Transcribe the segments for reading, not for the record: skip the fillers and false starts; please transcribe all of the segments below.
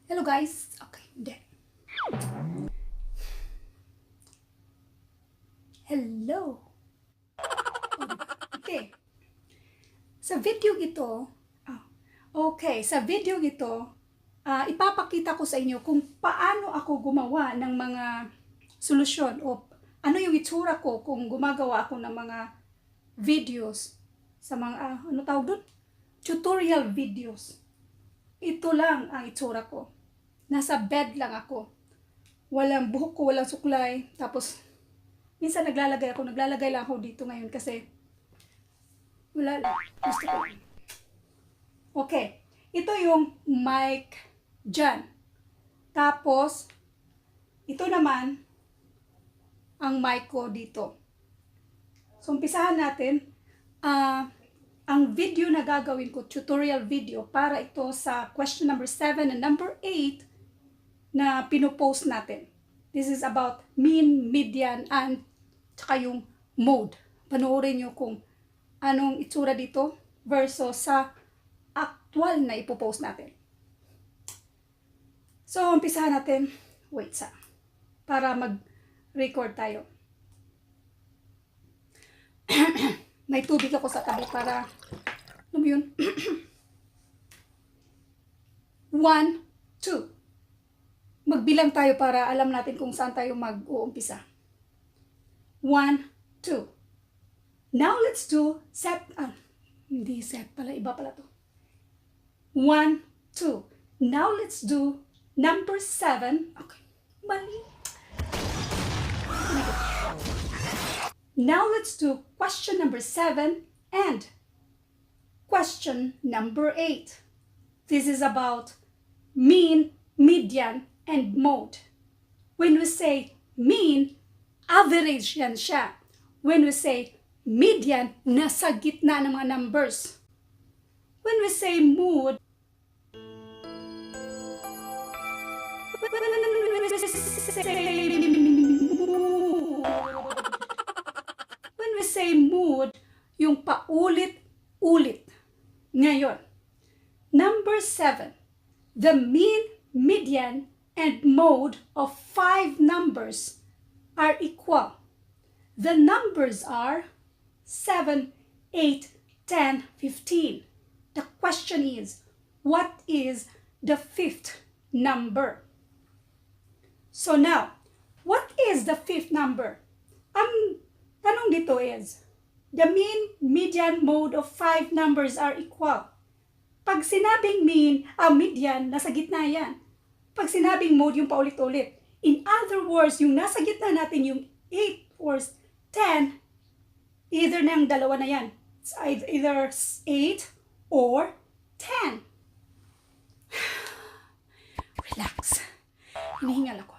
Hello guys. Okay, hindi. Hello. Okay. Sa video ito, sa video ito, ipapakita ko sa inyo kung paano ako gumawa ng mga solusyon o ano yung itsura ko kung gumagawa ako ng mga videos sa mga, ano tawag doon? Tutorial videos. Ito lang ang itsura ko. Nasa bed lang ako. Walang buhok ko, walang suklay. Tapos, minsan naglalagay lang ako dito ngayon kasi wala lang. Gusto ko lang. Okay. Ito yung mic dyan. Tapos, ito naman ang mic ko dito. So, umpisahan natin. Ang video na gagawin ko, tutorial video, para ito sa question number 7 and number 8 na pinopost natin. This is about mean, median, and tsaka yung mode. Panoorin nyo kung anong itsura dito versus sa actual na ipopost natin. So, umpisahan natin. Wait para mag-record tayo. May tubig ako sa tabi para, alam mo yun? 1, 2. Magbilang tayo para alam natin kung saan tayo mag-uumpisa. 1, 2. Now let's do set. Hindi set pala. Iba pala to. 1, 2. Now let's do number 7. Okay. Mali. Now let's do question number 7 and question number 8. This is about mean, median, and mode. When we say mean, average yan siya. When we say median, nasa gitna ng mga numbers. When we say mode, mood, yung paulit-ulit. Ngayon, number 7, the mean, median, and mode of 5 numbers are equal. The numbers are 7, 8, 10, 15. The question is, what is the 5th number? So now, what is the 5th number? Ang tanong dito is, the mean, median, mode of 5 numbers are equal. Pag sinabing mean, median, nasa gitna yan. Pag sinabing mode, yung paulit-ulit. In other words, yung nasa gitna natin, yung 8 or 10, either ng dalawa na yan. It's either 8 or 10. Relax. Hinihingal ako.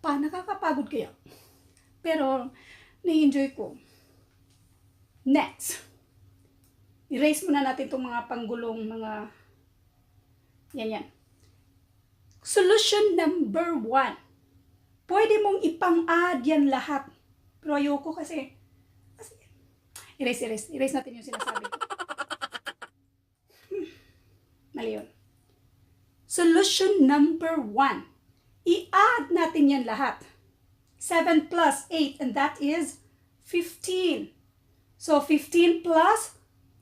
Nakakapagod kaya. Pero, na-enjoy ko. Next. Erase muna natin itong mga panggulong, mga yan. Solution number 1. Pwede mong ipang-add yan lahat. Pero ayoko kasi erase natin yung sinasabi ko. Mali yun. Solution number 1. I-add natin yan lahat. 7 plus 8, and that is 15. So, 15 plus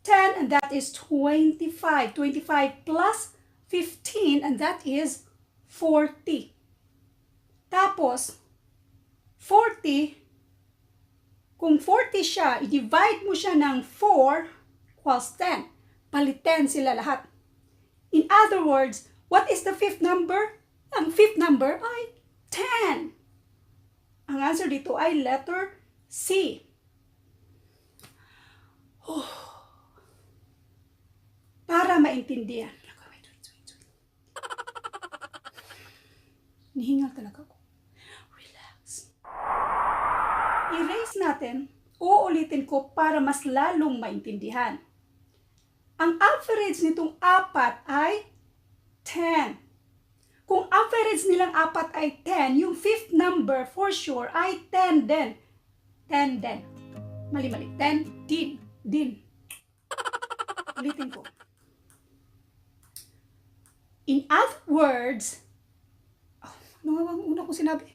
10, and that is 25. 25 plus 15, and that is 40. Tapos, 40, kung 40 siya, i-divide mo siya ng 4 equals 10. Palitan sila lahat. In other words, what is the 5th number? Ang 5th number ay 10. Ang answer dito ay letter C. Para maintindihan. Wait. Nihingal talaga ako. Relax. Erase natin. Uulitin ko para mas lalong maintindihan. Ang average nitong 4 ay 10. Kung average nilang 4 ay 10, yung 5th number for sure ay 10 din. 10 din. Mali. 10 din. Ulitin ko. In other words, ano nga bang una kong sinabi?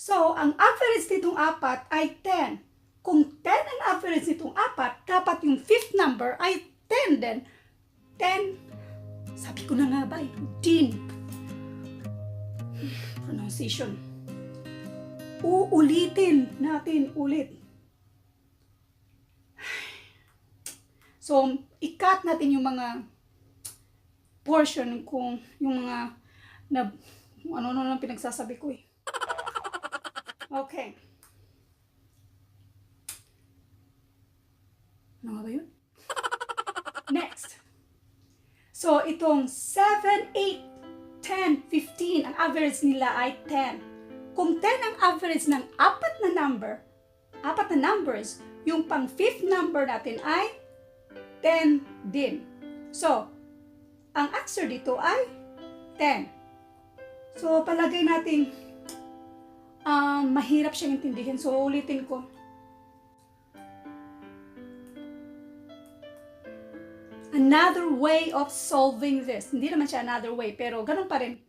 So, ang average nitong 4 ay 10. Kung 10 ang average nitong 4, dapat yung fifth number ay 10 din. 10, sabi ko na nga ba, din. Pronunciation. Uulitin natin ulit. So, i-cut natin yung mga portion kung yung mga ano lang pinagsasabi ko eh. Okay. Ano nga ba yun? Next. So, itong 7, 8, 10, 15, ang average nila ay 10. Kung 10 ang average ng apat na numbers, yung pang fifth number natin ay 10 din. So, ang answer dito ay 10. So, palagay natin mahirap siyang intindihin. So, ulitin ko. Another way of solving this. Hindi naman siya another way, pero ganun pa rin.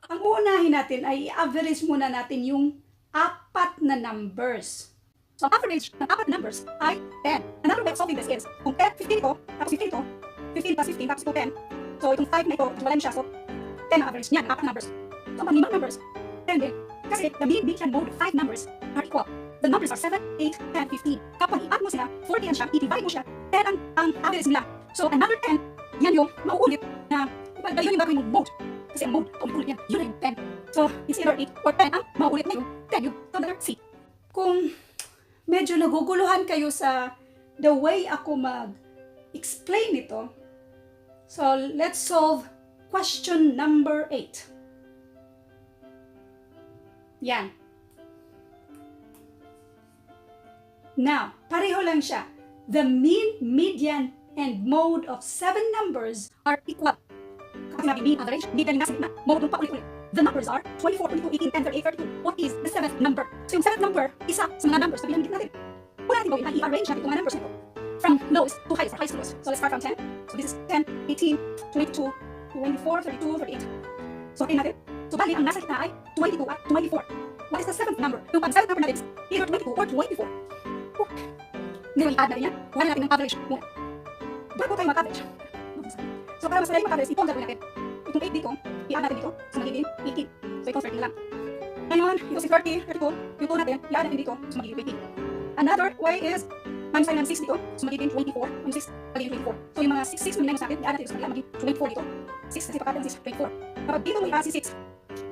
Ang uunahin natin ay i-average muna natin yung apat na numbers. So, ang average ng apat na numbers ay 10. Another way of solving this is, kung 10, 15 ito, tapos 15 ito, 15 plus 15, tapos ito 10. So, itong 5 na ito, wala siya. So, 10 ang average niyan, apat numbers. So, pang 5 numbers, 10 din. Kasi the mean, median, mode, 5 numbers are equal. The numbers are 7, 8, 10, 15. Kapag i-add mo sila, 40 yan siya, i-divide mo siya, 10 ang average nila. So, another 10, yan yung mauulit na, yun yung gagawin mong mode. Kasi ang mode, ulit yan, yun yung 10. So, it's either 8 or 10 ang mauulit na yung 10 yung. So, letter C. Kung medyo naguguluhan kayo sa the way ako mag-explain ito, so, let's solve question number 8. Yan. Now, pareho lang siya. The mean, median, and mode of 7 numbers are equal. Kasi sabi mean, average, median, nasa gitna, mode ng paulit-ulit. The numbers are 24, 22, 18, 10, 38, 32. What is the 7th number? So yung 7th number, isa sa mga numbers na binanggit natin. Una natin gawin na i-arrange natin itong mga numbers nito. From lowest to highest, or highest to lowest. So let's start from 10. So this is 10, 18, 22, 24, 32, 38. So tingnan natin. So bali, ang nasa gitna ay 22 at 24. What is the 7th number? Yung pang 7th number natin is either 22 or 24. Ngayon, i-add natin yan. Kuhanin natin ng average muna. Bago tayo mag-average. So para mas madali mag-average, ito ang gagawin natin. Itong 8 dito, i-add natin dito. So magiging 18. So itong 30 na lang. Ngayon, ito si 30, 32. Yung 2 natin, i-add natin dito. So magiging 18. Another way is, times tayo ng 6 dito. So magiging 24. Yung 6, magiging 24. So yung mga 6 minus natin, i-add natin sa kanila. Magiging 24 dito. 6, kasi pagkatan 6, 24. Kapag dito mo i-add si 6,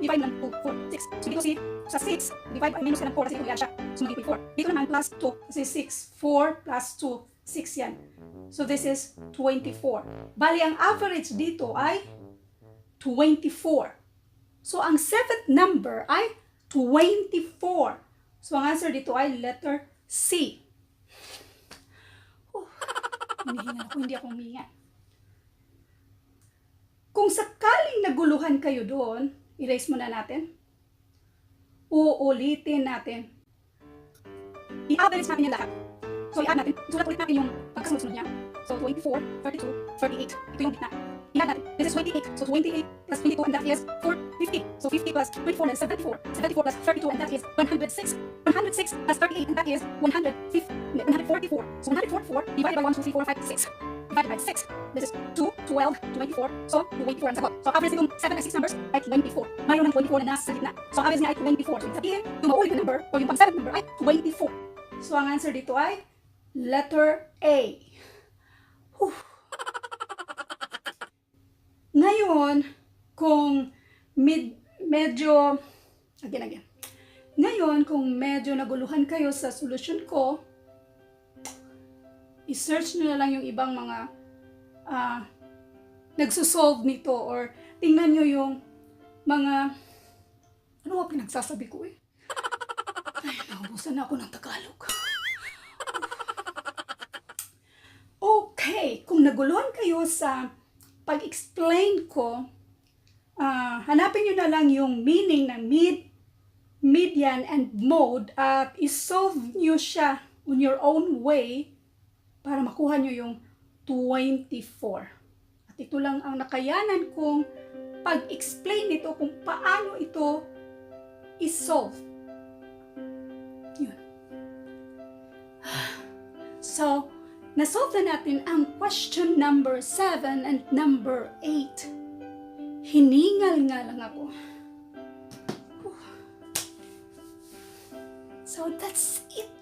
divide ng 2, 4, 6. So dito si, sa 6, divide by minus ka ng 4 kasi dito i-add siya. So magiging 4. Dito naman plus 2, kasi 6, 4 plus 2, 6 yan. So this is 24. Bali, ang average dito ay 24. So ang 7th number ay 24. So ang answer dito ay letter C. Hinihinga ako, hindi ako huminga. Kung sakaling naguluhan kayo doon, erase muna natin. Uulitin natin. I-average natin yung lahat. So, i-add natin. Sulat ulit natin yung pagkasunod-sunod niya. So, 24, 32, 38. Ito yung gitna. I-add natin. This is 28. So, 28 plus 22 and that is 50. So, 50 plus 24 is 74. 74 plus 32 and that is 106. 106 plus 38 and that is 144. So, 144 divided by 1, 2, 3, 4, 5, 6. Divided by 6. This is 2, 12, 24. So, 24 ang sagot. So, average nitong 7 and 6 numbers ay 24. Mayroon ng 24 na nasa gitna. So, average niya ay 24. So, sabihin, yung maulit na number o yung pang 7 number ay 24. So, ang answer dito ay letter A. Ngayon, kung medyo Ngayon, kung medyo naguluhan kayo sa solusyon ko, i-search nyo na lang yung ibang mga nagsusolve nito or tingnan nyo yung mga ano ba pinagsasabi ko eh? Ay, naubusan na ako ng Tagalog. Okay, kung naguluhan kayo sa pag-explain ko, hanapin nyo na lang yung meaning ng median, and mode at isolve nyo siya on your own way para makuha nyo yung 24. At Ito lang ang nakayanan kong pag-explain nito kung paano ito is-solve. Yun. So, na-solve na natin ang question number 7 and number 8. Hiningal nga lang ako. So, that's it.